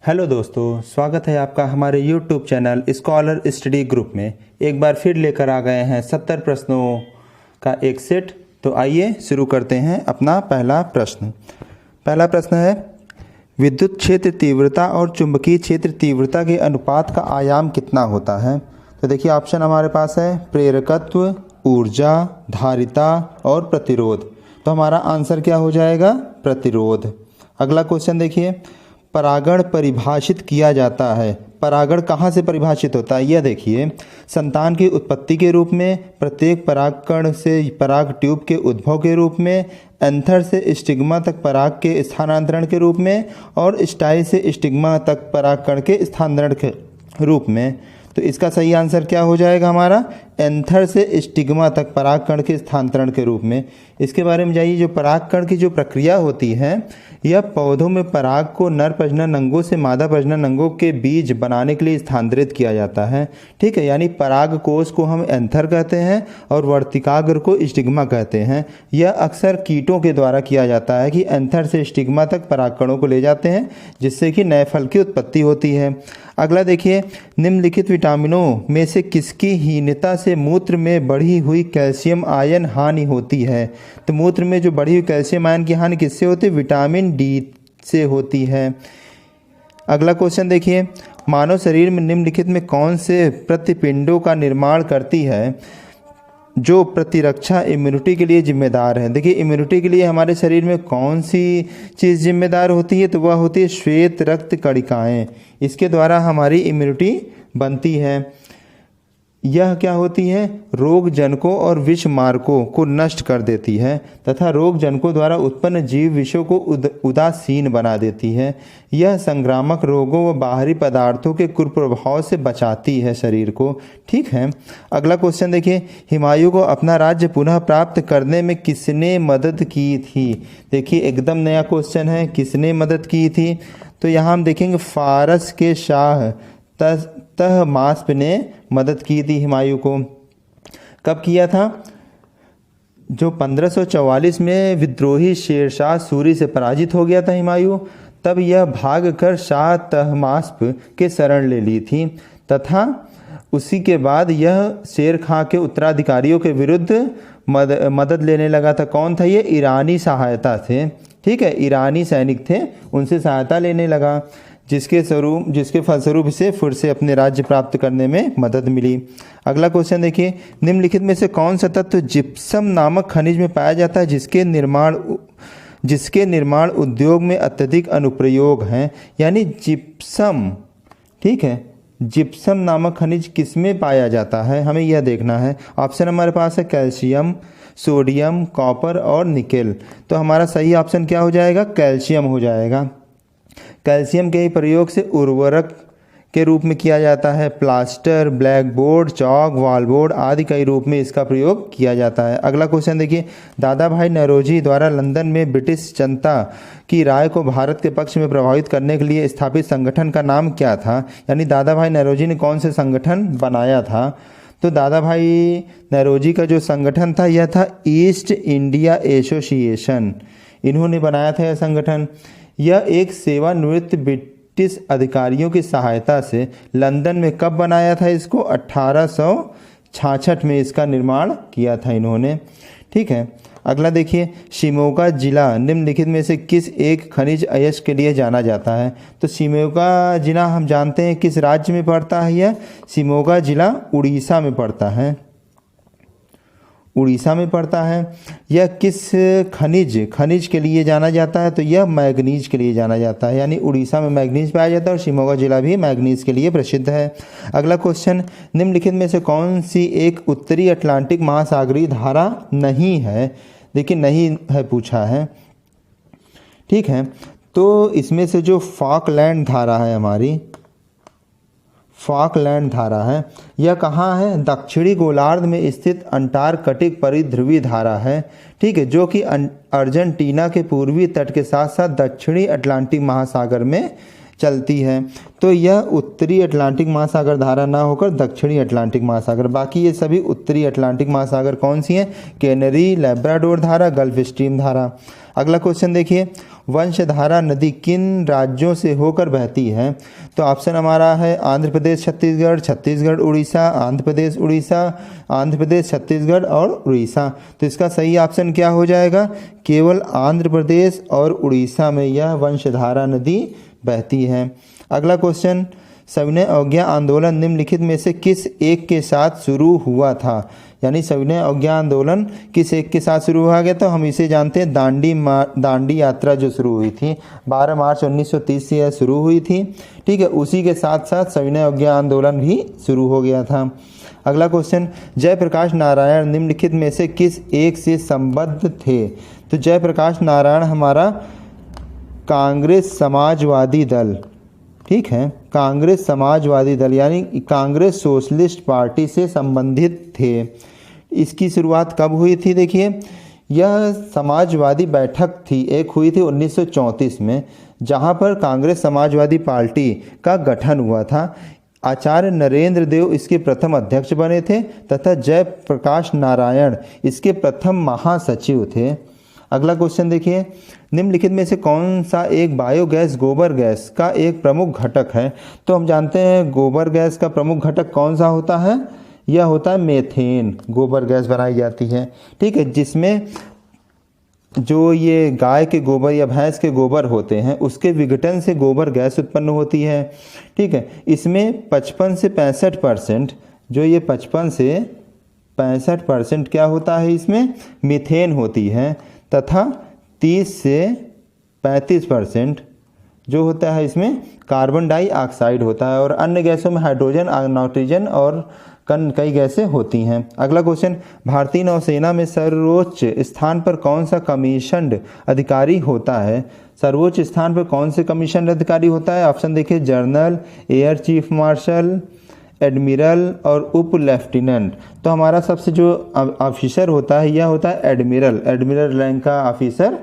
Hello दोस्तों, स्वागत है आपका हमारे YouTube channel scholar study group में। एक बार फिर लेकर आ गए हैं 70 प्रश्नों का एक सेट। तो आइए शुरू करते हैं अपना पहला प्रश्न। पहला प्रश्न है, विद्युत क्षेत्र तीव्रता और चुंबकीय क्षेत्र तीव्रता के अनुपात का आयाम कितना होता है? तो देखिए ऑप्शन हमारे पास है प्रेरकत्व, ऊर्जा, धारिता और प्रतिरोध। तो हमारा आंसर क्या हो जाएगा? प्रतिरोध। अगला क्वेश्चन देखिए, परागण परिभाषित किया जाता है। परागण कहाँ से परिभाषित होता है? यह देखिए, संतान की उत्पत्ति के रूप में, प्रत्येक परागकण से पराग ट्यूब के उद्भव के रूप में, एंथर से स्टिग्मा तक पराग के स्थानांतरण के रूप में और स्टाइल से स्टिग्मा तक परागकण के स्थानांतरण के रूप में। तो इसका सही आंसर क्या हो जाएगा हमारा? एंथर से स्टिग्मा तक परागकण के स्थानांतरण के रूप में। इसके बारे में जाइए, जो परागकण की जो प्रक्रिया होती है, यह पौधों में पराग को नर प्रजनन अंगों से मादा प्रजनन अंगों के बीज बनाने के लिए स्थानांतरित किया जाता है। ठीक है, यानी पराग कोष को हम एंथर कहते हैं और वर्तिकाग्र को स्टिग्मा कहते हैं। यह अक्सर कीटों के द्वारा किया जाता है कि एंथर से स्टिग्मा तक परागकणों को ले जाते हैं, जिससे कि नए फल की उत्पत्ति होती है। अगला देखिए, निम्नलिखित विटामिनों में से किसकी हीनता से मूत्र में बढ़ी हुई कैल्शियम आयन हानि होती है? तो मूत्र में जो बढ़ी हुई कैल्शियम आयन की हानि किससे होती है? विटामिन डी से होती है। अगला क्वेश्चन देखिए, मानव शरीर में निम्नलिखित में कौन से प्रतिपिंडों का निर्माण करती है जो प्रतिरक्षा इम्यूनिटी के लिए जिम्मेदार है? देखिए, इम्यूनिटी के लिए हमारे शरीर में कौन सी चीज़ जिम्मेदार होती है? तो वह होती है श्वेत रक्त कणिकाएं। इसके द्वारा हमारी इम्यूनिटी बनती है। यह क्या होती है? रोग जनकों और विष मारकों को नष्ट कर देती है तथा रोग जनकों द्वारा उत्पन्न जीव विषयों को उदासीन बना देती है। यह संक्रामक रोगों व बाहरी पदार्थों के कुप्रभाव से बचाती है शरीर को। ठीक है, अगला क्वेश्चन देखिए, हुमायूं को अपना राज्य पुनः प्राप्त करने में किसने मदद की थी? देखिए एकदम नया क्वेश्चन है, किसने मदद की थी? तो यहाँ हम देखेंगे फारस के शाह तहमास्प ने मदद की थी हुमायूं को। कब किया था? जो 1544 में विद्रोही शेरशाह सूरी से पराजित हो गया था हुमायूं, तब यह भागकर शाह तहमास्प के शरण ले ली थी तथा उसी के बाद यह शेर खां के उत्तराधिकारियों के विरुद्ध मदद लेने लगा था। कौन था ये? ईरानी सहायता से। ठीक है, ईरानी सैनिक थे, उनसे सहायता लेने लगा, जिसके फलस्वरूप इसे फिर से अपने राज्य प्राप्त करने में मदद मिली। अगला क्वेश्चन देखिए, निम्नलिखित में से कौन सा तत्व जिप्सम नामक खनिज में पाया जाता है जिसके निर्माण उद्योग में अत्यधिक अनुप्रयोग हैं? यानी जिप्सम। ठीक है, जिप्सम नामक खनिज किस में पाया जाता है, हमें यह देखना है। ऑप्शन हमारे पास है कैल्शियम, सोडियम, कॉपर और निकेल। तो हमारा सही ऑप्शन क्या हो जाएगा? कैल्शियम हो जाएगा। कैल्शियम के ही प्रयोग से उर्वरक के रूप में किया जाता है। प्लास्टर, ब्लैक बोर्ड, चौक, वॉल बोर्ड आदि कई रूप में इसका प्रयोग किया जाता है। अगला क्वेश्चन देखिए, दादा भाई नौरोजी द्वारा लंदन में ब्रिटिश जनता की राय को भारत के पक्ष में प्रभावित करने के लिए स्थापित संगठन का नाम क्या था? यानी दादा भाई नौरोजी ने कौन से संगठन बनाया था? तो दादा भाई नौरोजी का जो संगठन था यह था ईस्ट इंडिया एसोसिएशन। इन्होंने बनाया था यह संगठन। यह एक सेवानिवृत्त ब्रिटिश अधिकारियों की सहायता से लंदन में कब बनाया था? इसको 1866 में इसका निर्माण किया था इन्होंने। ठीक है, अगला देखिए, शिमोगा जिला निम्नलिखित में से किस एक खनिज अयस्क के लिए जाना जाता है? तो शिमोगा जिला हम जानते हैं किस राज्य में पड़ता है? यह शिमोगा जिला उड़ीसा में पड़ता है। उड़ीसा में पड़ता है। यह किस खनिज के लिए जाना जाता है? तो यह मैग्नीज के लिए जाना जाता है। यानी उड़ीसा में मैग्नीज पाया जाता है और शिमोगा जिला भी मैग्नीज के लिए प्रसिद्ध है। अगला क्वेश्चन, निम्नलिखित में से कौन सी एक उत्तरी अटलांटिक महासागरीय धारा नहीं है? देखिए नहीं है पूछा है। ठीक है, तो इसमें से जो फॉकलैंड धारा है, हमारी फॉकलैंड धारा है, यह कहाँ है? दक्षिणी गोलार्ध में स्थित अंटार्कटिक परिध्रुवी धारा है। ठीक है, जो कि अर्जेंटीना के पूर्वी तट के साथ साथ दक्षिणी अटलांटिक महासागर में चलती है। तो यह उत्तरी अटलांटिक महासागर धारा ना होकर दक्षिणी अटलांटिक महासागर, बाकी ये सभी उत्तरी अटलांटिक महासागर कौन सी हैं? कैनरी, लैब्राडोर धारा, गल्फ स्ट्रीम धारा। अगला क्वेश्चन देखिए, वंशधारा नदी किन राज्यों से होकर बहती है? तो ऑप्शन हमारा है आंध्र प्रदेश छत्तीसगढ़, छत्तीसगढ़ उड़ीसा, आंध्र प्रदेश उड़ीसा, आंध्र प्रदेश छत्तीसगढ़ और उड़ीसा। तो इसका सही ऑप्शन क्या हो जाएगा? केवल आंध्र प्रदेश और उड़ीसा में यह वंशधारा नदी बहती है। अगला क्वेश्चन, सविनय अवज्ञा आंदोलन निम्नलिखित में से किस एक के साथ शुरू हुआ था? यानी सविनय अवज्ञा आंदोलन किस एक के साथ शुरू हुआ गया? तो हम इसे जानते हैं दांडी यात्रा जो शुरू हुई थी 12 मार्च 1930 से यह शुरू हुई थी। ठीक है, उसी के साथ साथ सविनय अवज्ञा आंदोलन भी शुरू हो गया था। अगला क्वेश्चन, जयप्रकाश नारायण निम्नलिखित में से किस एक से संबद्ध थे? तो जयप्रकाश नारायण हमारा कांग्रेस समाजवादी दल, ठीक है, कांग्रेस समाजवादी दल यानी कांग्रेस सोशलिस्ट पार्टी से संबंधित थे। इसकी शुरुआत कब हुई थी? देखिए, यह समाजवादी बैठक थी, एक हुई थी 1934 में, जहां पर कांग्रेस समाजवादी पार्टी का गठन हुआ था। आचार्य नरेंद्र देव इसके प्रथम अध्यक्ष बने थे तथा जयप्रकाश नारायण इसके प्रथम महासचिव थे। अगला क्वेश्चन देखिए, निम्नलिखित में से कौन सा एक बायोगैस गोबर गैस का एक प्रमुख घटक है? तो हम जानते हैं गोबर गैस का प्रमुख घटक कौन सा होता है? यह होता है मेथेन। गोबर गैस बनाई जाती है, ठीक है, जिसमें जो ये गाय के गोबर या भैंस के गोबर होते हैं उसके विघटन से गोबर गैस उत्पन्न होती है। ठीक है, इसमें 55 से 65%, जो ये 55 से 65% क्या होता है? इसमें मीथेन होती है तथा 30 से 35% जो होता है इसमें कार्बन डाइऑक्साइड होता है और अन्य गैसों में हाइड्रोजन, नाइट्रोजन और कई गैसें होती हैं। अगला क्वेश्चन, भारतीय नौसेना में सर्वोच्च स्थान पर कौन सा कमीशन्ड अधिकारी होता है? सर्वोच्च स्थान पर कौन से कमीशन्ड अधिकारी होता है? ऑप्शन देखिए, general, air chief marshal, admiral और उप लेफ्टिनेंट। तो हमारा सबसे जो ऑफिसर होता है यह होता है एडमिरल। एडमिरल रैंक का ऑफिसर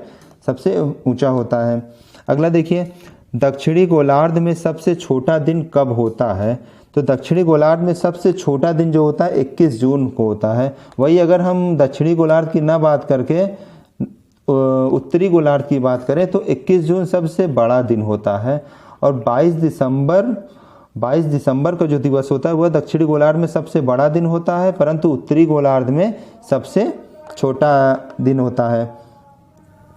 सबसे ऊंचा होता है। अगला देखिए, दक्षिणी गोलार्ध में सबसे छोटा दिन कब होता है? तो दक्षिणी गोलार्ध में सबसे छोटा दिन जो होता है 21 जून को होता है। वही अगर हम दक्षिणी गोलार्ध की ना बात करके उत्तरी गोलार्ध की बात करें तो 21 जून सबसे बड़ा दिन होता है और 22 दिसंबर का जो दिवस होता है वह दक्षिणी गोलार्ध में सबसे बड़ा दिन होता है, परंतु उत्तरी गोलार्ध में सबसे छोटा दिन होता है।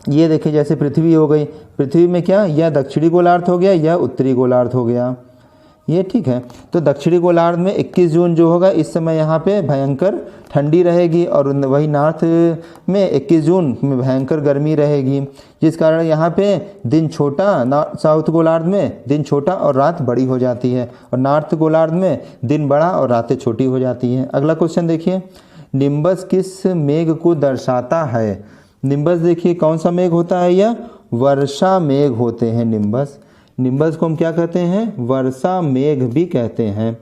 ये देखिए, जैसे पृथ्वी हो गई, पृथ्वी में क्या, यह दक्षिणी गोलार्ध हो गया, यह उत्तरी गोलार्ध हो गया, ये ठीक है। तो दक्षिणी गोलार्ध में 21 जून जो होगा इस समय यहाँ पे भयंकर ठंडी रहेगी और वही नॉर्थ में 21 जून में भयंकर गर्मी रहेगी, जिस कारण यहाँ पे दिन छोटा, साउथ गोलार्ध में दिन छोटा और रात बड़ी हो जाती है और नॉर्थ गोलार्ध में दिन बड़ा और रातें छोटी हो जाती हैं। अगला क्वेश्चन देखिए, निम्बस किस मेघ को दर्शाता है? निम्बस देखिए कौन सा मेघ होता है? यह वर्षा मेघ होते हैं निम्बस। निम्बस को हम क्या कहते हैं? वर्षा मेघ भी कहते हैं।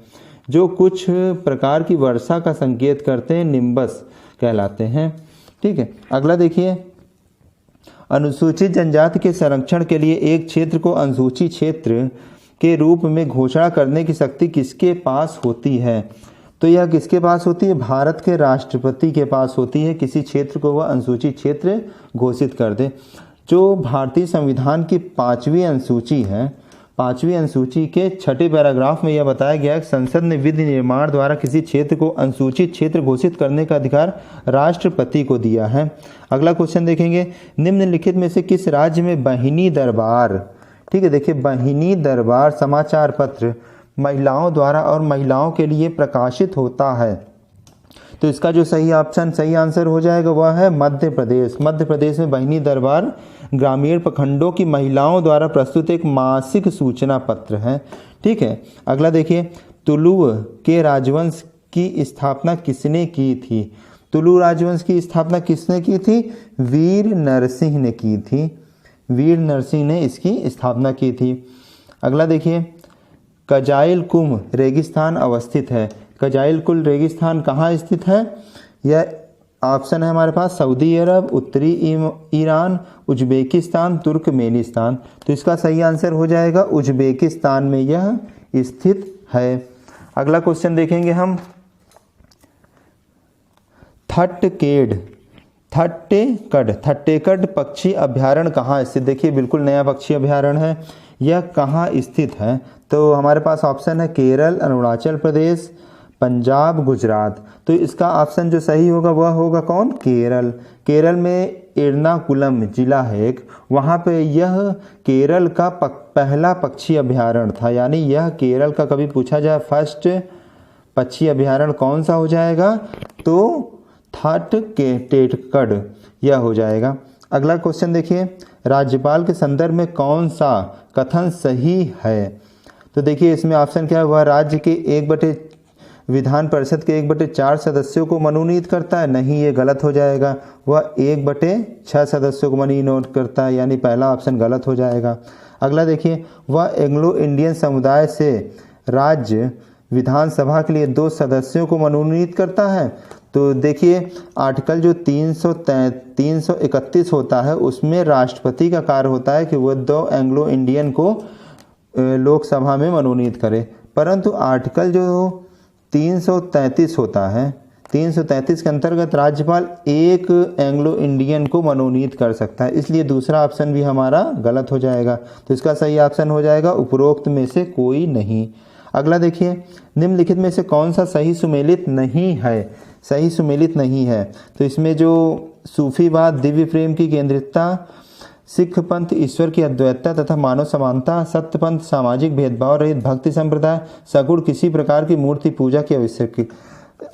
जो कुछ प्रकार की वर्षा का संकेत करते हैं निम्बस कहलाते हैं। ठीक है, अगला देखिए, अनुसूचित जनजाति के संरक्षण के लिए एक क्षेत्र को अनुसूचित क्षेत्र के रूप में घोषणा करने की शक्ति किसके पास होती है? तो यह किसके पास होती है? भारत के राष्ट्रपति के पास होती है। किसी क्षेत्र को वह अनुसूचित क्षेत्र घोषित कर दे। जो भारतीय संविधान की 5वीं अनुसूची है, 5वीं अनुसूची के 6ठे पैराग्राफ में यह बताया गया है कि संसद ने विधि निर्माण द्वारा किसी क्षेत्र को अनुसूचित क्षेत्र घोषित करने का अधिकार राष्ट्रपति को दिया है। अगला क्वेश्चन देखेंगे, निम्नलिखित में से किस राज्य में बहिनी दरबार, ठीक है, देखिए बहिनी दरबार समाचार पत्र महिलाओं द्वारा और महिलाओं के लिए प्रकाशित होता है? तो इसका जो सही आंसर हो जाएगा वह है मध्य प्रदेश। मध्य प्रदेश में बहिनी दरबार ग्रामीण प्रखंडों की महिलाओं द्वारा प्रस्तुत एक मासिक सूचना पत्र है। ठीक है, अगला देखिए, तुलु के राजवंश की स्थापना किसने की थी? तुलु राजवंश की स्थापना किसने की थी? वीर नरसिंह ने की थी। वीर नरसिंह ने इसकी स्थापना की थी। अगला देखिए, कजाइल कुम रेगिस्तान अवस्थित है। कजाइल कुल रेगिस्तान कहाँ स्थित है? यह ऑप्शन है हमारे पास सऊदी अरब, उत्तरी ईरान, उज्बेकिस्तान, तुर्कमेनिस्तान। तो इसका सही आंसर हो जाएगा उज्बेकिस्तान में यह स्थित है। अगला क्वेश्चन देखेंगे हम, थट्टेकड पक्षी अभ्यारण्य कहाँ स्थित? देखिए बिल्कुल नया पक्षी अभ्यारण्य है, यह कहाँ स्थित है? तो हमारे पास ऑप्शन है केरल, अरुणाचल प्रदेश, पंजाब, गुजरात। तो इसका ऑप्शन जो सही होगा वह होगा कौन? केरल। केरल में एर्नाकुलम जिला है एक, वहाँ पे यह केरल का पहला पक्षी अभ्यारण्य था। यानी यह केरल का, कभी पूछा जाए फर्स्ट पक्षी अभ्यारण्य कौन सा हो जाएगा, तो थट्टेकड यह हो जाएगा। अगला क्वेश्चन देखिए, राज्यपाल के संदर्भ में कौन सा कथन सही है? तो देखिए इसमें ऑप्शन क्या है, वह राज्य के विधान परिषद के 1/4 सदस्यों को मनोनीत करता है। नहीं, ये गलत हो जाएगा। वह 1/6 सदस्यों को मनोनीत करता है, यानी पहला ऑप्शन गलत हो जाएगा। अगला देखिए, वह एंग्लो इंडियन समुदाय से राज्य विधानसभा के लिए 2 सदस्यों को मनोनीत करता है। तो देखिए आर्टिकल जो 331 होता है उसमें राष्ट्रपति का कार्य होता है कि वह 2 एंग्लो इंडियन को लोकसभा में मनोनीत करे, परंतु आर्टिकल जो 333 होता है, 333 के अंतर्गत राज्यपाल 1 एंग्लो इंडियन को मनोनीत कर सकता है। इसलिए दूसरा ऑप्शन भी हमारा गलत हो जाएगा। तो इसका सही ऑप्शन हो जाएगा उपरोक्त में से कोई नहीं। अगला देखिए, निम्नलिखित में से कौन सा सही सुमेलित नहीं है? सही सुमेलित नहीं है। तो इसमें जो सूफीवाद, दिव्य प्रेम की केंद्रितता, सिख पंथ ईश्वर की अद्वैतता तथा मानव समानता, सत्य पंथ सामाजिक भेदभाव रहित भक्ति संप्रदाय, सगुण किसी प्रकार की मूर्ति पूजा की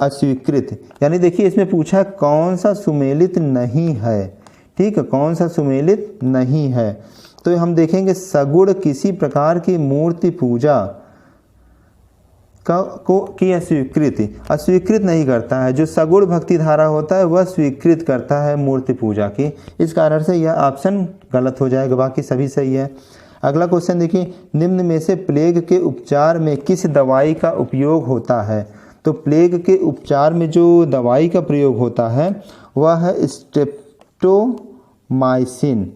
अस्वीकृत। यानी देखिए इसमें पूछा कौन सा सुमेलित नहीं है। ठीक है, कौन सा सुमेलित नहीं है? तो हम देखेंगे सगुण किसी प्रकार की मूर्ति पूजा की अस्वीकृत नहीं करता है। जो सगुण भक्ति धारा होता है वह स्वीकृत करता है मूर्ति पूजा की। इस कारण से यह ऑप्शन गलत हो जाएगा, बाकी सभी सही है। अगला क्वेश्चन देखिए, निम्न में से प्लेग के उपचार में किस दवाई का उपयोग होता है? तो प्लेग के उपचार में जो दवाई का प्रयोग होता है वह है स्ट्रेप्टोमाइसिन।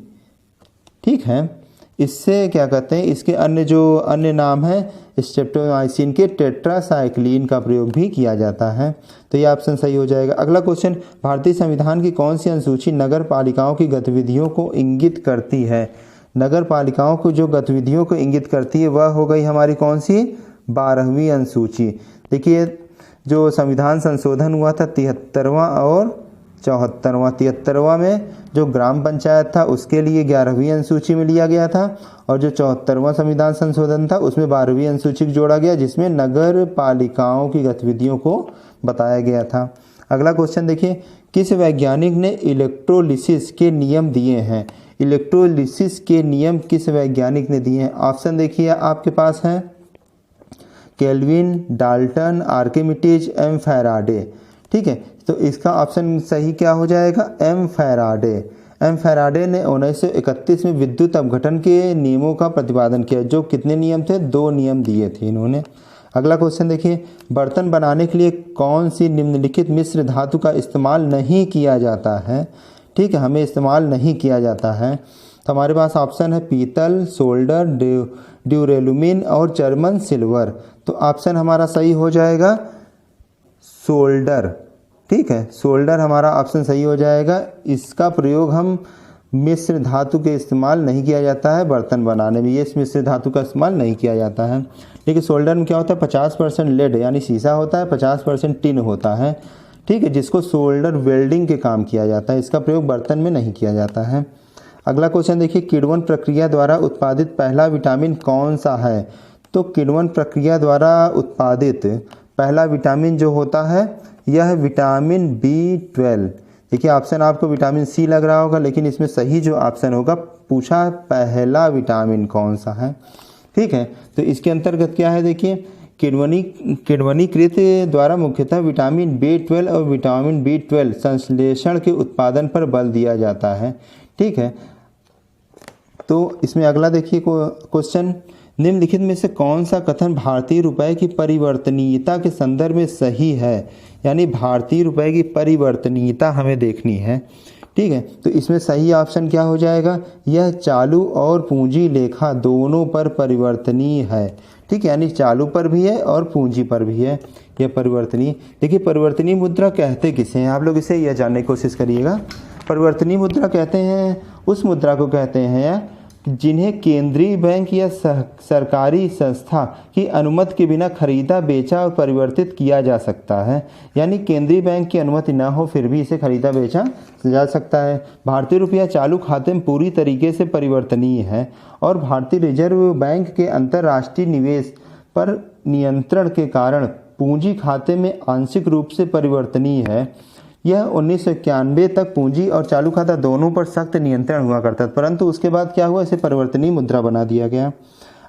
ठीक है, इससे क्या कहते हैं, इसके अन्य नाम है स्ट्रेप्टोमाइसिन के टेट्रासाइक्लिन का प्रयोग भी किया जाता है। तो यह ऑप्शन सही हो जाएगा। अगला क्वेश्चन, भारतीय संविधान की कौन सी अनुसूची नगर पालिकाओं की गतिविधियों को इंगित करती है? नगर पालिकाओं को जो गतिविधियों को इंगित करती है वह हो गई हमारी कौन सी? 12वीं अनुसूची। देखिए जो संविधान संशोधन हुआ था 73वां और 74वां, 73वां में जो ग्राम पंचायत था उसके लिए 11वीं अनुसूची में लिया गया था, और जो 74वां संविधान संशोधन था उसमें 12वीं अनुसूची जोड़ा गया जिसमें नगर पालिकाओं की गतिविधियों को बताया गया था। अगला क्वेश्चन देखिए, किस वैज्ञानिक ने इलेक्ट्रोलिसिस के नियम दिए हैं? इलेक्ट्रोलिसिस के नियम किस वैज्ञानिक ने दिए हैं? ऑप्शन देखिए आपके पास है Kelvin, Dalton, Archimedes, M Faraday. ठीक है, तो इसका ऑप्शन सही क्या हो जाएगा? M Faraday. एम फैराडे ने 1931 में विद्युत अपघटन के नियमों का प्रतिपादन किया। जो कितने नियम थे? 2 नियम दिए थे इन्होंने। अगला क्वेश्चन देखिए, बर्तन बनाने के लिए कौन सी निम्नलिखित मिश्र धातु का इस्तेमाल नहीं किया जाता है? ठीक है, हमें इस्तेमाल नहीं किया जाता है। तो हमारे पास ऑप्शन है पीतल, सोल्डर, ड्यूरेलुमिन और जर्मन सिल्वर। तो ऑप्शन हमारा सही हो जाएगा सोल्डर। ठीक है, सोल्डर हमारा ऑप्शन सही हो जाएगा। इसका प्रयोग हम मिश्र धातु के इस्तेमाल नहीं किया जाता है बर्तन बनाने में, ये इस मिश्र धातु का इस्तेमाल नहीं किया जाता है। देखिए सोल्डर में क्या होता है, 50% लेड यानी शीशा होता है, 50% टिन होता है। ठीक है, जिसको सोल्डर वेल्डिंग के काम किया जाता है, इसका प्रयोग बर्तन में नहीं किया जाता है। अगला क्वेश्चन देखिए, किण्वन प्रक्रिया द्वारा उत्पादित पहला विटामिन कौन सा है? तो किण्वन प्रक्रिया द्वारा उत्पादित पहला विटामिन जो होता है यह विटामिन B12। देखिए ऑप्शन आपको विटामिन सी लग रहा होगा, लेकिन इसमें सही जो ऑप्शन होगा, पूछा पहला विटामिन कौन सा है। ठीक है, तो इसके अंतर्गत क्या है, देखिए किण्वनीकृत द्वारा मुख्यतः विटामिन B12 और विटामिन B12 संश्लेषण के उत्पादन पर बल दिया जाता है। ठीक है, तो इसमें अगला देखिए क्वेश्चन, निम्नलिखित में से कौन सा कथन भारतीय रुपए की परिवर्तनीयता के संदर्भ में सही है? यानी भारतीय रुपए की परिवर्तनीयता हमें देखनी है। ठीक है, तो इसमें सही ऑप्शन क्या हो जाएगा? यह चालू और पूंजी लेखा दोनों पर परिवर्तनीय है। ठीक है, यानी चालू पर भी है और पूंजी पर भी है, यह परिवर्तनीय। देखिए, परिवर्तनीय मुद्रा कहते किसे हैं? आप लोग इसे यह जानने की कोशिश करिएगा। परिवर्तनीय मुद्रा कहते हैं उस मुद्रा को कहते हैं जिन्हें केंद्रीय बैंक या सरकारी संस्था की अनुमति के बिना खरीदा, बेचा और परिवर्तित किया जा सकता है। यानी केंद्रीय बैंक की अनुमति न हो फिर भी इसे खरीदा बेचा जा सकता है। भारतीय रुपया चालू खाते में पूरी तरीके से परिवर्तनीय है और भारतीय रिजर्व बैंक के अंतर्राष्ट्रीय निवेश पर नियंत्रण के कारण पूंजी खाते में आंशिक रूप से परिवर्तनीय है। यह 1991 तक पूंजी और चालू खाता दोनों पर सख्त नियंत्रण हुआ करता था, परंतु उसके बाद क्या हुआ? इसे परिवर्तनीय मुद्रा बना दिया गया।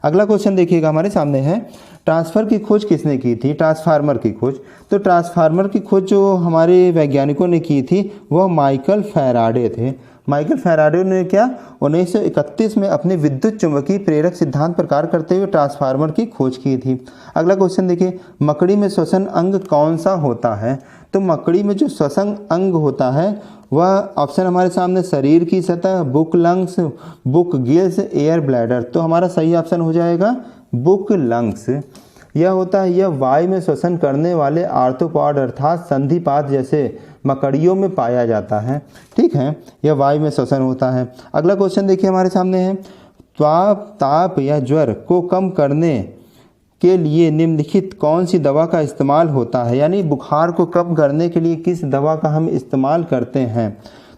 अगला क्वेश्चन देखिएगा, हमारे सामने है ट्रांसफर की खोज किसने की थी? ट्रांसफार्मर की खोज। तो ट्रांसफार्मर की खोज जो हमारे वैज्ञानिकों ने की थी वह माइकल फैराडे थे। माइकल फैराडे ने क्या 1931 में अपने विद्युत चुंबकीय प्रेरक सिद्धांत पर कार्य करते हुए ट्रांसफार्मर की खोज की थी। अगला क्वेश्चन देखिए, मकड़ी में श्वसन अंग कौन सा होता है? तो मकड़ी में जो श्वसन अंग होता है वह ऑप्शन हमारे सामने शरीर की सतह, book lungs, book gills, air bladder. तो हमारा सही ऑप्शन हो जाएगा बुक लंग्स। यह होता है, यह वायु में श्वसन करने वाले आर्थ्रोपॉड अर्थात संधिपाद जैसे मकड़ियों में पाया जाता है। ठीक है, यह वायु में श्वसन होता है। अगला क्वेश्चन देखिए हमारे सामने है, ताप या ज्वर को कम करने के लिए निम्नलिखित कौन सी दवा का इस्तेमाल होता है? यानी बुखार को कम करने के लिए किस दवा का हम इस्तेमाल करते हैं?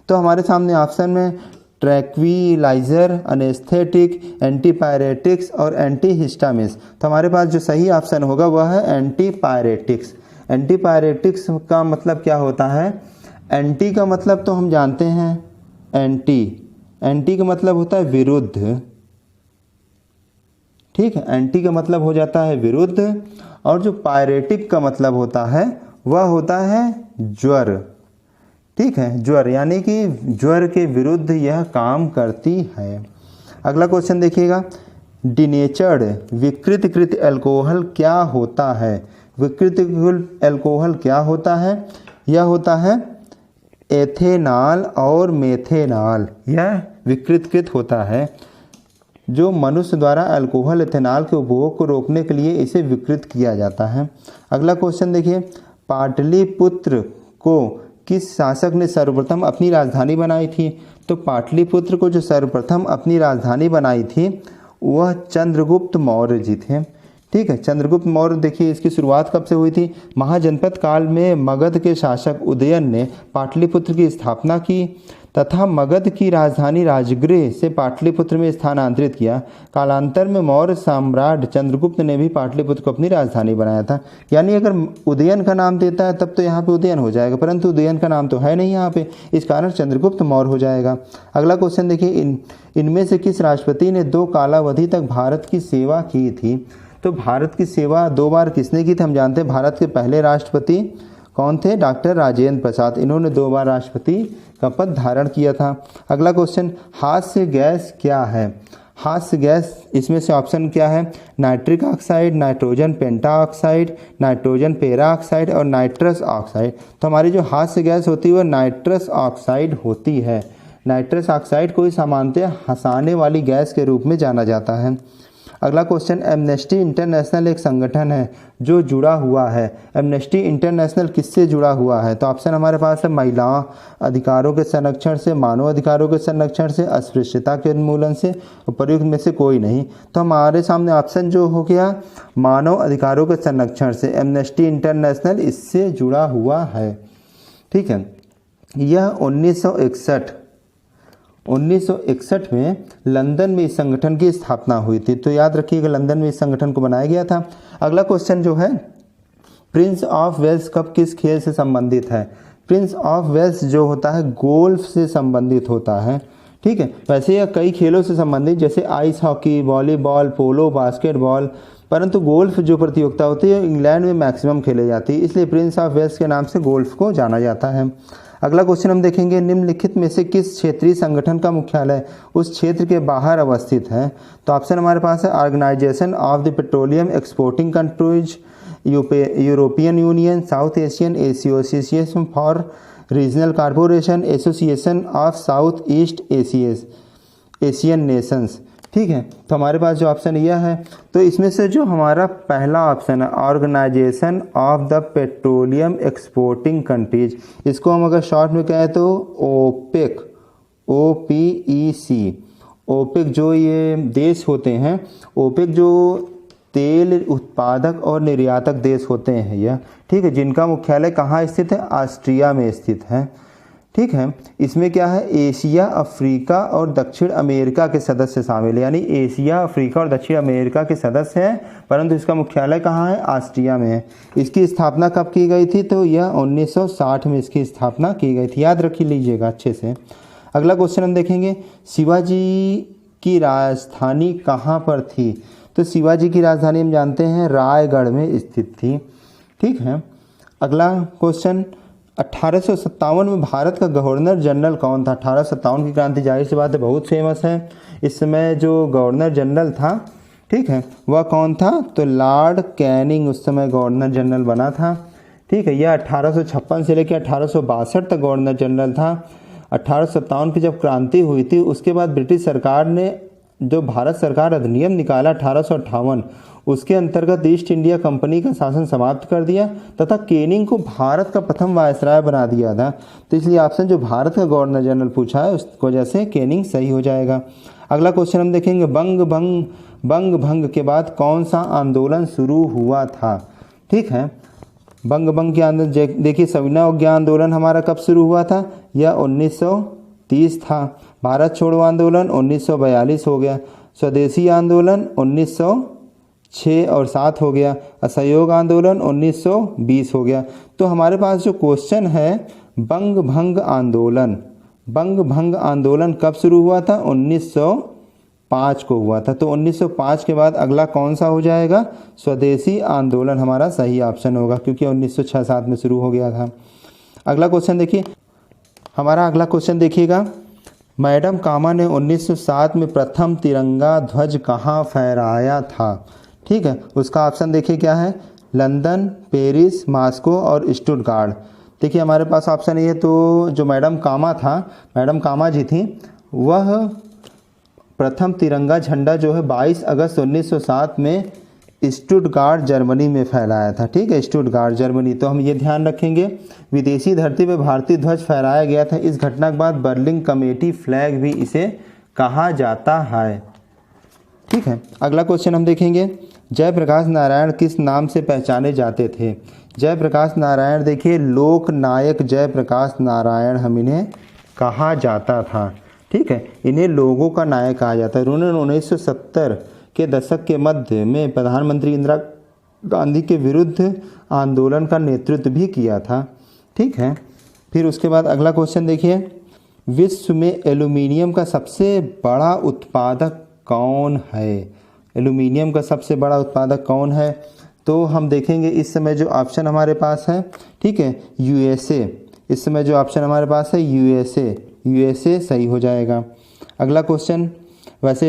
तो हमारे सामने ऑप्शन में ट्रैंक्विलाइजर, अनेस्थेटिक, एंटीपायरेटिक्स और एंटीहिस्टामिन्स। तो हमारे पास जो सही ऑप्शन होगा वह है एंटीपायरेटिक्स। एंटीपायरेटिक्स का मतलब क्या होता है? एंटी का मतलब तो हम जानते हैं एंटी का मतलब होता है विरुद्ध। ठीक है, एंटी का मतलब हो जाता है विरुद्ध और जो पायरेटिक का मतलब होता है वह होता है ज्वर। ठीक है, ज्वर, यानी कि ज्वर के विरुद्ध यह काम करती है। अगला क्वेश्चन देखिएगा, डिनेचर्ड विकृतकृत अल्कोहल क्या होता है? विकृतकृत अल्कोहल क्या होता है? यह होता है एथेनॉल और मेथेनॉल, यह विकृतकृत होता है। जो मनुष्य द्वारा अल्कोहल एथेनॉल के उपभोग को रोकने के लिए इसे विकृत किया जाता है। अगला क्वेश्चन देखिए, पाटलिपुत्र को किस शासक ने सर्वप्रथम अपनी राजधानी बनाई थी? तो पाटलिपुत्र को जो सर्वप्रथम अपनी राजधानी बनाई थी वह चंद्रगुप्त मौर्य जी थे। ठीक है, चंद्रगुप्त मौर्य देखिए इसकी शुरुआत कब से हुई थी? महाजनपद काल में मगध के शासक उदयन ने पाटलिपुत्र की स्थापना की तथा मगध की राजधानी राजगृह से पाटलिपुत्र में स्थानांतरित किया। कालांतर में मौर्य सम्राट चंद्रगुप्त ने भी पाटलिपुत्र को अपनी राजधानी बनाया था। यानी अगर उदयन का नाम देता है तब तो यहाँ पे उदयन हो जाएगा, परंतु उदयन का नाम तो है नहीं यहाँ पे, इस कारण चंद्रगुप्त मौर्य हो जाएगा। अगला क्वेश्चन देखिए, इनमें से किस राष्ट्रपति ने 2 कालावधि तक भारत की सेवा की थी? तो भारत की सेवा 2 बार किसने की थी? हम जानते हैं भारत के पहले राष्ट्रपति कौन थे? डॉक्टर राजेंद्र प्रसाद। इन्होंने 2 बार राष्ट्रपति का पद धारण किया था। अगला क्वेश्चन, हास्य गैस क्या है? हास्य गैस, इसमें से ऑप्शन क्या है? Nitric oxide, nitrogen pentoxide, nitrogen peroxide और नाइट्रस ऑक्साइड। तो हमारी जो हास्य गैस होती है वह नाइट्रस ऑक्साइड होती है। नाइट्रस ऑक्साइड को सामान्यतः हंसाने वाली गैस के रूप में जाना जाता है। अगला क्वेश्चन, एमनेस्टी इंटरनेशनल एक संगठन है जो जुड़ा हुआ है। एमनेस्टी इंटरनेशनल किससे जुड़ा हुआ है? तो ऑप्शन हमारे पास है महिला अधिकारों के संरक्षण से, मानव अधिकारों के संरक्षण से, अस्पृश्यता के उन्मूलन से, उपयुक्त में से कोई नहीं। तो हमारे सामने ऑप्शन जो हो गया मानव अधिकारों के संरक्षण से, एमनेस्टी इंटरनेशनल इससे जुड़ा हुआ है। ठीक है, यह 1961 में लंदन में इस संगठन की स्थापना हुई थी। तो याद रखिएगा लंदन में इस संगठन को बनाया गया था। अगला क्वेश्चन जो है, प्रिंस ऑफ वेल्स कप किस खेल से संबंधित है? प्रिंस ऑफ वेल्स जो होता है गोल्फ से संबंधित होता है। ठीक है, वैसे यह कई खेलों से संबंधित जैसे आइस हॉकी, वॉलीबॉल, पोलो, बास्केटबॉल, परंतु गोल्फ जो प्रतियोगिता होती है इंग्लैंड में मैक्सिमम खेले जाती है, इसलिए प्रिंस ऑफ वेल्स के नाम से गोल्फ को जाना जाता है। अगला क्वेश्चन हम देखेंगे, निम्नलिखित में से किस क्षेत्रीय संगठन का मुख्यालय उस क्षेत्र के बाहर अवस्थित है? तो ऑप्शन हमारे पास है Organization of the Petroleum Exporting Countries, European Union, South Asian Association for Regional Corporation, Association of South East Asian Nations. ठीक है, तो हमारे पास जो ऑप्शन यह है, तो इसमें से जो हमारा पहला ऑप्शन है Organization of the Petroleum Exporting Countries, इसको हम अगर शॉर्ट में कहें तो ओपेक, OPEC, ओपेक जो ये देश होते हैं, ओपेक जो तेल उत्पादक और निर्यातक देश होते हैं यह, ठीक है, जिनका मुख्यालय कहाँ स्थित है? ऑस्ट्रिया में स्थित है। ठीक है, इसमें क्या है, एशिया, अफ्रीका और दक्षिण अमेरिका के सदस्य शामिल है, यानी एशिया, अफ्रीका और दक्षिण अमेरिका के सदस्य हैं, परंतु इसका मुख्यालय कहाँ है? ऑस्ट्रिया में है। इसकी स्थापना कब की गई थी? तो यह 1960 में इसकी स्थापना की गई थी, याद रख लीजिएगा अच्छे से। अगला क्वेश्चन हम देखेंगे, शिवाजी की राजधानी कहाँ पर थी? तो शिवाजी की राजधानी हम जानते हैं रायगढ़ में स्थित थी। ठीक है, अगला क्वेश्चन, 1857 में भारत का गवर्नर जनरल कौन था? 1857 की क्रांति जाहिर सी बात है बहुत फेमस है। इस समय जो गवर्नर जनरल था, ठीक है, वह कौन था? तो लॉर्ड कैनिंग उस समय गवर्नर जनरल बना था। ठीक है, यह 1856 से लेकर 1862 तक गवर्नर जनरल था। 1857 की जब क्रांति हुई थी उसके बाद ब्रिटिश सरकार ने जो भारत सरकार अधिनियम निकाला 1858, उसके अंतर्गत ईस्ट इंडिया कंपनी का शासन समाप्त कर दिया तथा केनिंग को भारत का प्रथम वायसराय बना दिया था। तो इसलिए ऑप्शन जो भारत का गवर्नर जनरल पूछा है उस वजह से केनिंग सही हो जाएगा। अगला क्वेश्चन हम देखेंगे, बंग भंग के बाद कौन सा आंदोलन शुरू हुआ था? ठीक है, बंग के आंदोलन, देखिए सविनय अवज्ञा आंदोलन हमारा कब शुरू हुआ था? यह 1930 था। भारत छोड़ो आंदोलन 1942 हो गया। स्वदेशी आंदोलन 1906 और 7 हो गया। असहयोग आंदोलन 1920 हो गया। तो हमारे पास जो क्वेश्चन है, बंग भंग आंदोलन कब शुरू हुआ था? 1905 को हुआ था। तो 1905 के बाद अगला कौन सा हो जाएगा? स्वदेशी आंदोलन हमारा सही ऑप्शन होगा, क्योंकि 1906-7 में शुरू हो गया था। अगला क्वेश्चन देखिए, हमारा अगला क्वेश्चन देखिएगा, मैडम कामा ने 1907 में प्रथम तिरंगा ध्वज कहाँ फहराया था? ठीक है, उसका ऑप्शन देखिए क्या है, लंदन, पेरिस, मॉस्को और स्टुटगार्ट। देखिए हमारे पास ऑप्शन ये, तो जो मैडम कामा जी थी, वह प्रथम तिरंगा झंडा जो है 22 अगस्त 1907 में स्टुटगार्ट जर्मनी में फहराया था। ठीक है, स्टुटगार्ट जर्मनी। तो हम ये ध्यान रखेंगे, विदेशी धरती पर भारतीय ध्वज फहराया गया था। इस घटना के बाद बर्लिन कमेटी फ्लैग भी इसे कहा जाता है। ठीक है, अगला क्वेश्चन हम देखेंगे, जयप्रकाश नारायण किस नाम से पहचाने जाते थे? जयप्रकाश नारायण, देखिए लोक नायक जयप्रकाश नारायण हम इन्हें कहा जाता था। ठीक है, इन्हें लोगों का नायक कहा जाता है। उन्होंने 1970 के दशक के मध्य में प्रधानमंत्री इंदिरा गांधी के विरुद्ध आंदोलन का नेतृत्व भी किया था। ठीक है, फिर उसके बाद अगला क्वेश्चन देखिए, विश्व में एल्यूमिनियम का सबसे बड़ा उत्पादक कौन है? एल्यूमिनियम का सबसे बड़ा उत्पादक कौन है? तो हम देखेंगे इस समय जो ऑप्शन हमारे पास है, ठीक है, USA। इस समय जो ऑप्शन हमारे पास है USA सही हो जाएगा। अगला क्वेश्चन, वैसे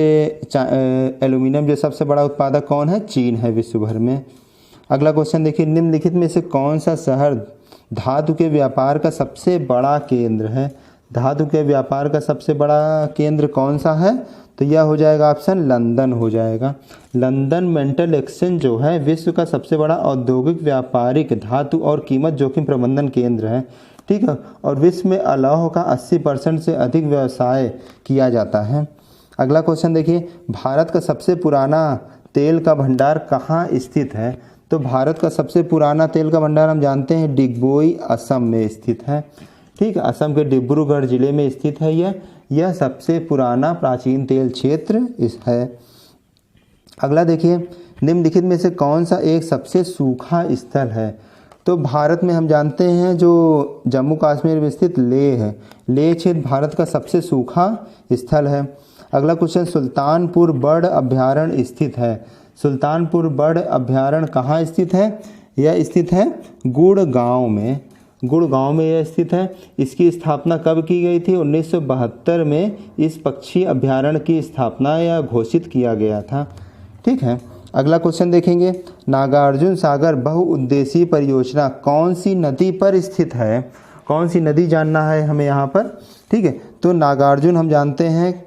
एल्यूमिनियम जो सबसे बड़ा उत्पादक कौन है? चीन है विश्व भर में। अगला क्वेश्चन देखिए, निम्नलिखित में से कौन सा शहर धातु के व्यापार का सबसे बड़ा केंद्र है? धातु के व्यापार का सबसे बड़ा केंद्र कौन सा है? तो यह हो जाएगा ऑप्शन लंदन हो जाएगा। लंदन मेटल एक्सचेंज जो है विश्व का सबसे बड़ा औद्योगिक, व्यापारिक, धातु और कीमत जोखिम प्रबंधन केंद्र है। ठीक है, और विश्व में अलौह का 80% से अधिक व्यवसाय किया जाता है। अगला क्वेश्चन देखिए, भारत का सबसे पुराना तेल का भंडार कहाँ स्थित है? तो भारत का सबसे पुराना तेल का भंडार हम जानते हैं डिगबोई, असम में स्थित है। ठीक है, असम के डिब्रूगढ़ जिले में स्थित है यह सबसे पुराना प्राचीन तेल क्षेत्र है। अगला देखिए, निम्नलिखित में से कौन सा एक सबसे सूखा स्थल है? तो भारत में हम जानते हैं जो जम्मू कश्मीर में स्थित लेह है। लेह क्षेत्र भारत का सबसे सूखा स्थल है। अगला क्वेश्चन, सुल्तानपुर बर्ड अभ्यारण्य स्थित है। सुल्तानपुर बर्ड अभ्यारण्य कहाँ स्थित है? यह स्थित है गुड़गांव में। गुड़गांव में यह स्थित है। इसकी स्थापना कब की गई थी? 1972 में इस पक्षी अभ्यारण्य की स्थापना या घोषित किया गया था। ठीक है, अगला क्वेश्चन देखेंगे। नागार्जुन सागर बहुउद्देशीय परियोजना कौन सी नदी पर स्थित है? कौन सी नदी जानना है हमें यहाँ पर। ठीक है, तो नागार्जुन हम जानते हैं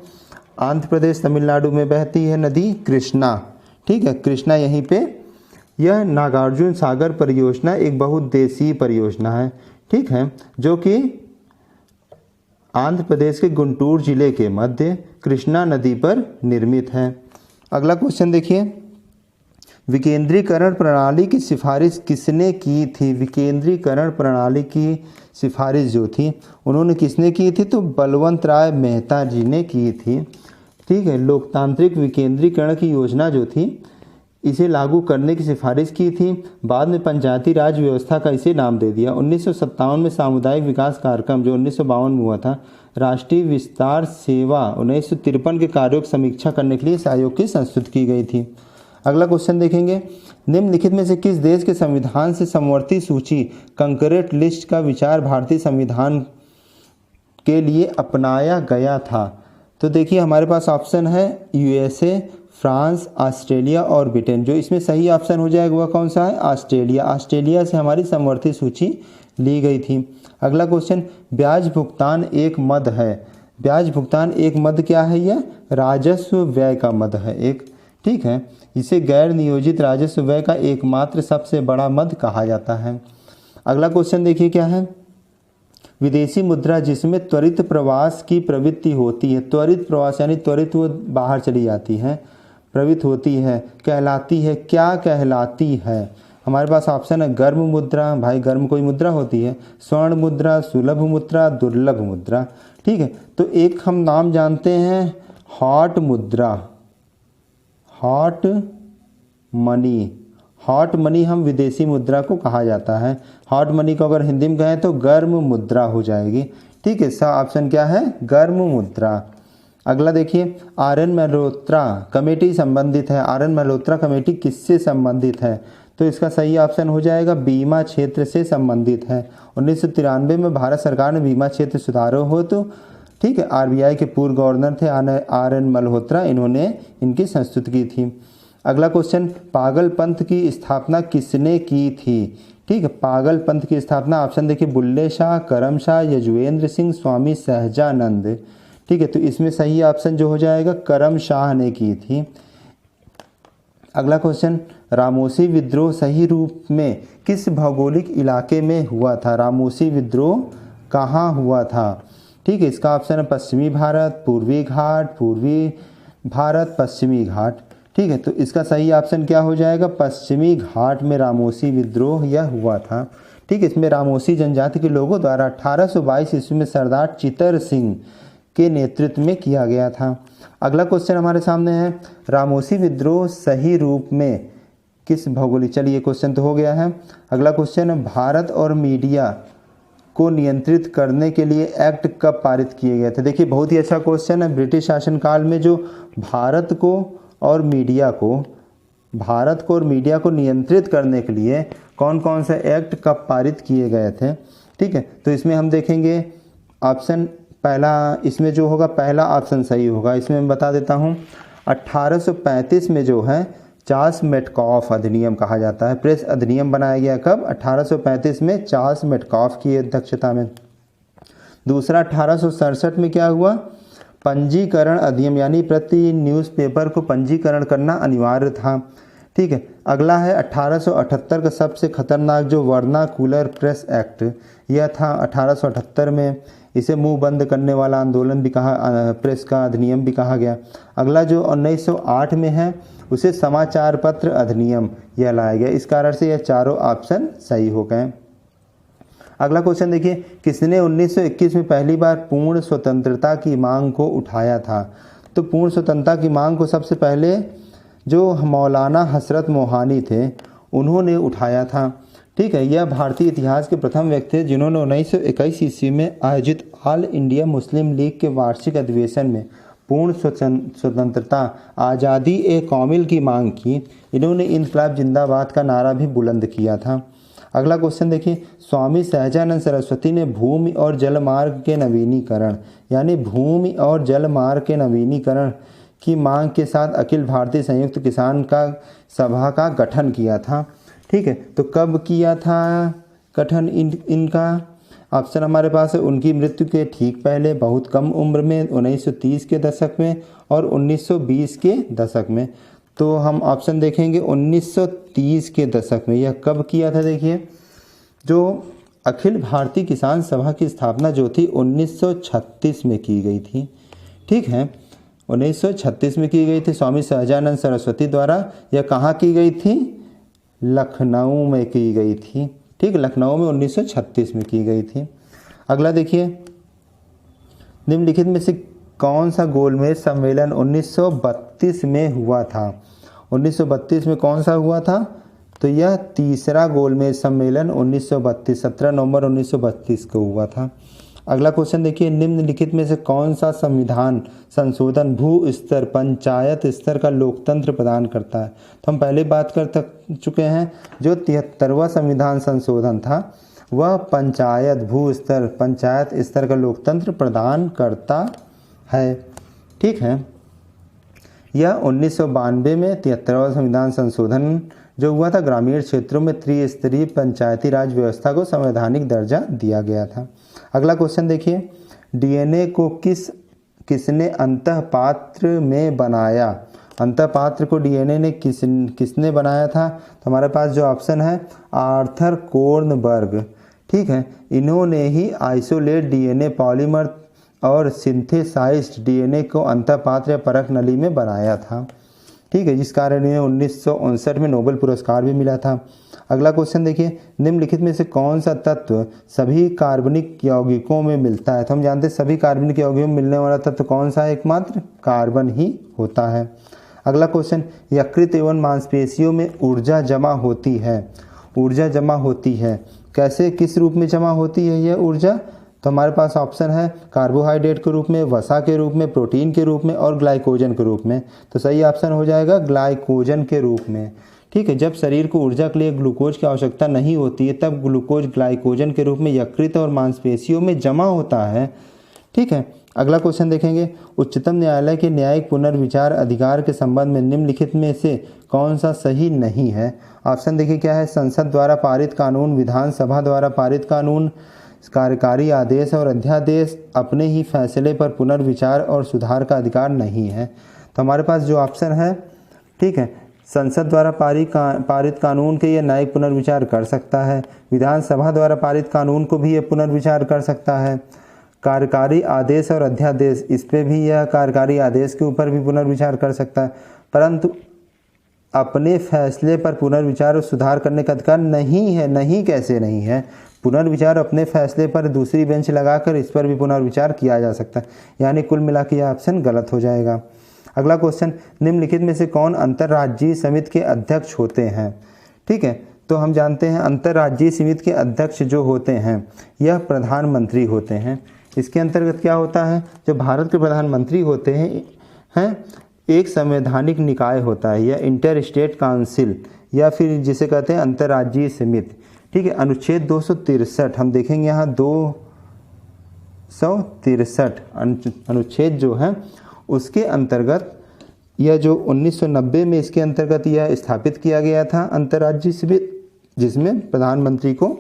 आंध्र प्रदेश तमिलनाडु में बहती है नदी कृष्णा। ठीक है, कृष्णा यहीं पे। यह नागार्जुन सागर परियोजना एक बहुउद्देशीय परियोजना है। ठीक है, जो कि आंध्र प्रदेश के गुंटूर जिले के मध्य कृष्णा नदी पर निर्मित है। अगला क्वेश्चन देखिए। विकेंद्रीकरण प्रणाली की सिफारिश किसने की थी? विकेंद्रीकरण प्रणाली की सिफारिश जो थी उन्होंने किसने की थी? तो बलवंत राय मेहता जी ने की थी। ठीक है, लोकतांत्रिक विकेंद्रीकरण की योजना जो थी इसे लागू करने की सिफारिश की थी। बाद में पंचायती राज व्यवस्था का इसे नाम दे दिया। 1957 में सामुदायिक विकास कार्यक्रम जो 1952 में हुआ था, राष्ट्रीय विस्तार सेवा 1953 के कार्यों की समीक्षा करने के लिए इस आयोग की संस्तुति की गई थी। अगला क्वेश्चन देखेंगे। निम्नलिखित में से किस देश के संविधान से समवर्ती सूची कंकरेट लिस्ट का विचार भारतीय संविधान के लिए अपनाया गया था? तो देखिए हमारे पास ऑप्शन है यूएसए, फ्रांस, ऑस्ट्रेलिया और ब्रिटेन। जो इसमें सही ऑप्शन हो जाएगा वह कौन सा है? ऑस्ट्रेलिया। ऑस्ट्रेलिया से हमारी समवर्ती सूची ली गई थी। अगला क्वेश्चन। ब्याज भुगतान एक मद है। ब्याज भुगतान एक मद क्या है? यह राजस्व व्यय का मद है एक। ठीक है, इसे गैर नियोजित राजस्व व्यय का एकमात्र सबसे बड़ा मद कहा जाता है। अगला क्वेश्चन देखिए क्या है। विदेशी मुद्रा जिसमें त्वरित प्रवास की प्रवृत्ति होती है, त्वरित प्रवास यानी त्वरित वो बाहर चली जाती है, प्रवृत्त होती है, कहलाती है, क्या कहलाती है? हमारे पास ऑप्शन है गर्म मुद्रा। भाई गर्म कोई मुद्रा होती है, स्वर्ण मुद्रा, सुलभ मुद्रा, दुर्लभ मुद्रा। ठीक है, तो एक हम नाम जानते हैं हॉट मुद्रा, हॉट मनी। हॉट मनी हम विदेशी मुद्रा को कहा जाता है। हॉट मनी को अगर हिंदी में कहें तो गर्म मुद्रा हो जाएगी। ठीक है, इसका ऑप्शन क्या है? गर्म मुद्रा। अगला देखिए। आर एन मल्होत्रा कमेटी संबंधित है। आर एन मल्होत्रा कमेटी किससे संबंधित है? तो इसका सही ऑप्शन हो जाएगा बीमा क्षेत्र से संबंधित है। 1993 में भारत सरकार ने बीमा क्षेत्र सुधारों हो तो ठीक है, आरबीआई के पूर्व गवर्नर थे आर एन मल्होत्रा, इन्होंने इनकी संस्तुति की थी। अगला क्वेश्चन। पागलपंथ की स्थापना किसने की थी? ठीक है, पागलपंथ की स्थापना ऑप्शन देखिए बुल्ले शाह, करम शाह, यजुवेंद्र सिंह, स्वामी सहजानंद। ठीक है, तो इसमें सही ऑप्शन जो हो जाएगा करम शाह ने की थी। अगला क्वेश्चन। रामोसी विद्रोह सही रूप में किस भौगोलिक इलाके में हुआ था? रामोसी विद्रोह कहाँ हुआ था? ठीक है, इसका ऑप्शन है पश्चिमी भारत, पूर्वी घाट, पूर्वी भारत, पश्चिमी घाट। ठीक है, तो इसका सही ऑप्शन क्या हो जाएगा? पश्चिमी घाट में रामोसी विद्रोह यह हुआ था। ठीक है, इसमें रामोसी जनजाति के लोगों द्वारा 1822 ईस्वी में सरदार चितर सिंह के नेतृत्व में किया गया था। अगला क्वेश्चन हमारे सामने है। रामोसी विद्रोह सही रूप में किस भौगोलिक, चलिए क्वेश्चन तो हो गया है। अगला क्वेश्चन है। भारत और मीडिया को नियंत्रित करने के लिए एक्ट कब पारित किए गए थे? देखिए बहुत ही अच्छा क्वेश्चन है। ब्रिटिश शासनकाल में जो भारत को और मीडिया को नियंत्रित करने के लिए कौन कौन से एक्ट कब पारित किए गए थे? ठीक है, तो इसमें हम देखेंगे ऑप्शन पहला, इसमें जो होगा पहला ऑप्शन सही होगा। इसमें मैं बता देता हूँ 1835 में जो है चार्ल्स मेटकॉफ अधिनियम कहा जाता है। प्रेस अधिनियम बनाया गया कब? 1835 में चार्ल्स मेटकॉफ की अध्यक्षता में। दूसरा 1867 में क्या हुआ? पंजीकरण अधिनियम, यानी प्रति न्यूज़पेपर को पंजीकरण करना अनिवार्य था। ठीक है, अगला है 1878 का सबसे खतरनाक जो वर्नाकुलर प्रेस एक्ट, यह था 1878 में। इसे मुंह बंद करने वाला आंदोलन भी कहा, प्रेस का अधिनियम भी कहा गया। अगला जो 1908 में है उसे समाचार पत्र अधिनियम यह लाया गया। इस कारण से यह चारों ऑप्शन सही हो गए। अगला क्वेश्चन देखिए। किसने 1921 में पहली बार पूर्ण स्वतंत्रता की मांग को उठाया था? तो पूर्ण स्वतंत्रता की मांग को सबसे पहले जो मौलाना हसरत मोहानी थे उन्होंने उठाया था। ठीक है, यह भारतीय इतिहास के प्रथम व्यक्ति थे जिन्होंने 1921 ईस्वी में आयोजित ऑल इंडिया मुस्लिम लीग के वार्षिक अधिवेशन में पूर्ण स्वतंत्रता, आज़ादी ए कौमिल की मांग की। इन्होंने इनकलाब जिंदाबाद का नारा भी बुलंद किया था। अगला क्वेश्चन देखिए, स्वामी सहजानंद सरस्वती ने भूमि और जल मार्ग के नवीनीकरण यानी भूमि और जल मार्ग के नवीनीकरण की मांग के साथ अखिल भारतीय संयुक्त किसान का सभा का गठन किया था। ठीक है, तो कब किया था गठन इनका? ऑप्शन हमारे पास है उनकी मृत्यु के ठीक पहले, बहुत कम उम्र में, 1930 के दशक में और 1920 के दशक में। तो हम ऑप्शन देखेंगे 1930 के दशक में। यह कब किया था? देखिए, जो अखिल भारतीय किसान सभा की स्थापना जो थी 1936 में की गई थी। ठीक है, 1936 में की गई थी स्वामी सहजानंद सरस्वती द्वारा। यह कहाँ की गई थी? लखनऊ में की गई थी। ठीक, लखनऊ में 1936 में की गई थी। अगला देखिए, निम्नलिखित में से कौन सा गोलमेज सम्मेलन 1932 में हुआ था? 1932 में कौन सा हुआ था? तो यह तीसरा गोलमेज सम्मेलन 1932 17 नवंबर 1932 को हुआ था। अगला क्वेश्चन देखिए, निम्नलिखित में से कौन सा संविधान संशोधन भू स्तर पंचायत स्तर का लोकतंत्र प्रदान करता है? तो हम पहले बात कर चुके हैं, जो 73वां संविधान संशोधन था वह पंचायत भू स्तर पंचायत स्तर का लोकतंत्र प्रदान करता है। ठीक है, यह 1992 में 73वां संविधान संशोधन जो हुआ था ग्रामीण क्षेत्रों में त्रिस्तरीय पंचायती राज व्यवस्था को संवैधानिक दर्जा दिया गया था। अगला क्वेश्चन देखिए, डीएनए को किसने अंतःपात्र में बनाया? अंतःपात्र को डीएनए ने किसने बनाया था? तो हमारे पास जो ऑप्शन है आर्थर कोर्नबर्ग। ठीक है, इन्होंने ही आइसोलेट डीएनए पॉलीमर और सिंथेसाइज्ड डीएनए को अंतःपात्र या परख नली में बनाया था। ठीक है, जिस कारण इन्हें 1959 में नोबेल पुरस्कार भी मिला था। अगला क्वेश्चन देखिए, निम्नलिखित में से कौन सा तत्व सभी कार्बनिक यौगिकों में मिलता है? तो हम जानते हैं सभी कार्बनिक यौगिकों में मिलने वाला तत्व कौन सा है? एकमात्र कार्बन ही होता है। अगला क्वेश्चन, यकृत एवं मांसपेशियों में ऊर्जा जमा होती है। ऊर्जा जमा होती है कैसे, किस रूप में जमा होती है यह ऊर्जा? तो हमारे पास ऑप्शन है कार्बोहाइड्रेट के रूप में, वसा के रूप में, प्रोटीन के रूप में और ग्लाइकोजन के रूप में। तो सही ऑप्शन हो जाएगा ग्लाइकोजन के रूप में। ठीक है, जब शरीर को ऊर्जा के लिए ग्लूकोज की आवश्यकता नहीं होती है तब ग्लूकोज ग्लाइकोजन के रूप में यकृत और मांसपेशियों में जमा होता है। ठीक है, अगला क्वेश्चन देखेंगे, उच्चतम न्यायालय के न्यायिक पुनर्विचार अधिकार के संबंध में निम्नलिखित में से कौन सा सही नहीं है? ऑप्शन देखिए क्या है, संसद द्वारा पारित कानून, विधानसभा द्वारा पारित कानून, कार्यकारी आदेश और अध्यादेश, अपने ही फैसले पर पुनर्विचार और सुधार का अधिकार नहीं है। तो हमारे पास जो ऑप्शन है, ठीक है, संसद द्वारा पारित कानून के ये न्यायिक पुनर्विचार कर सकता है, विधानसभा द्वारा पारित कानून को भी ये पुनर्विचार कर सकता है, कार्यकारी आदेश और अध्यादेश इस पे भी यह कार्यकारी आदेश के ऊपर भी पुनर्विचार कर सकता है, परंतु अपने फैसले पर पुनर्विचार और सुधार करने का अधिकार नहीं है। नहीं कैसे नहीं है? पुनर्विचार अपने फैसले पर दूसरी बेंच लगाकर इस पर भी पुनर्विचार किया जा सकता है, यानी कुल मिला के यह ऑप्शन गलत हो जाएगा। अगला क्वेश्चन, निम्नलिखित में से कौन अंतर्राज्यीय समिति के अध्यक्ष होते हैं? ठीक है, तो हम जानते हैं अंतर्राज्यीय समिति के अध्यक्ष जो होते हैं यह प्रधानमंत्री होते हैं। इसके अंतर्गत क्या होता है, जो भारत के प्रधानमंत्री होते हैं एक संवैधानिक निकाय होता है, यह इंटर स्टेट काउंसिल या फिर जिसे कहते हैं अंतर्राज्यीय समिति। ठीक है, अनुच्छेद 263 हम देखेंगे यहाँ 263 अनुच्छेद जो है उसके अंतर्गत यह जो 1990 में इसके अंतर्गत यह स्थापित किया गया था अंतर्राज्यीय समिति, जिसमें प्रधानमंत्री को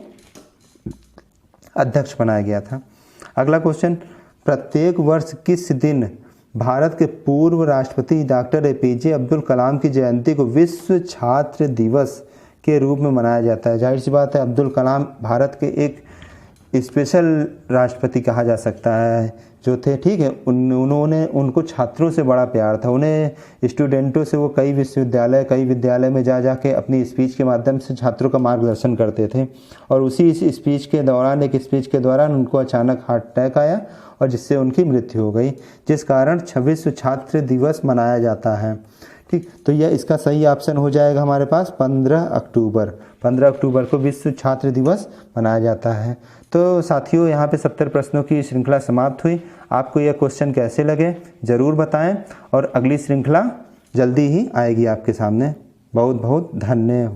अध्यक्ष बनाया गया था। अगला क्वेश्चन, प्रत्येक वर्ष किस दिन भारत के पूर्व राष्ट्रपति डॉक्टर APJ अब्दुल कलाम की जयंती को विश्व छात्र दिवस के रूप में मनाया जाता है? जाहिर सी बात है, अब्दुल कलाम भारत के एक स्पेशल राष्ट्रपति कहा जा सकता है जो थे। ठीक है, उन्होंने उनको छात्रों से बड़ा प्यार था, उन्हें स्टूडेंटों से वो कई विद्यालय में जा के अपनी स्पीच के माध्यम से छात्रों का मार्गदर्शन करते थे। और उसी इस स्पीच के दौरान उनको अचानक हार्ट अटैक आया और जिससे उनकी मृत्यु हो गई, जिस कारण 26 छात्र दिवस मनाया जाता है। ठीक, तो यह इसका सही ऑप्शन हो जाएगा हमारे पास 15 अक्टूबर को विश्व छात्र दिवस मनाया जाता है। तो साथियों, यहाँ पे 70 प्रश्नों की श्रृंखला समाप्त हुई। आपको यह क्वेश्चन कैसे लगे ज़रूर बताएं और अगली श्रृंखला जल्दी ही आएगी आपके सामने। बहुत बहुत धन्यवाद।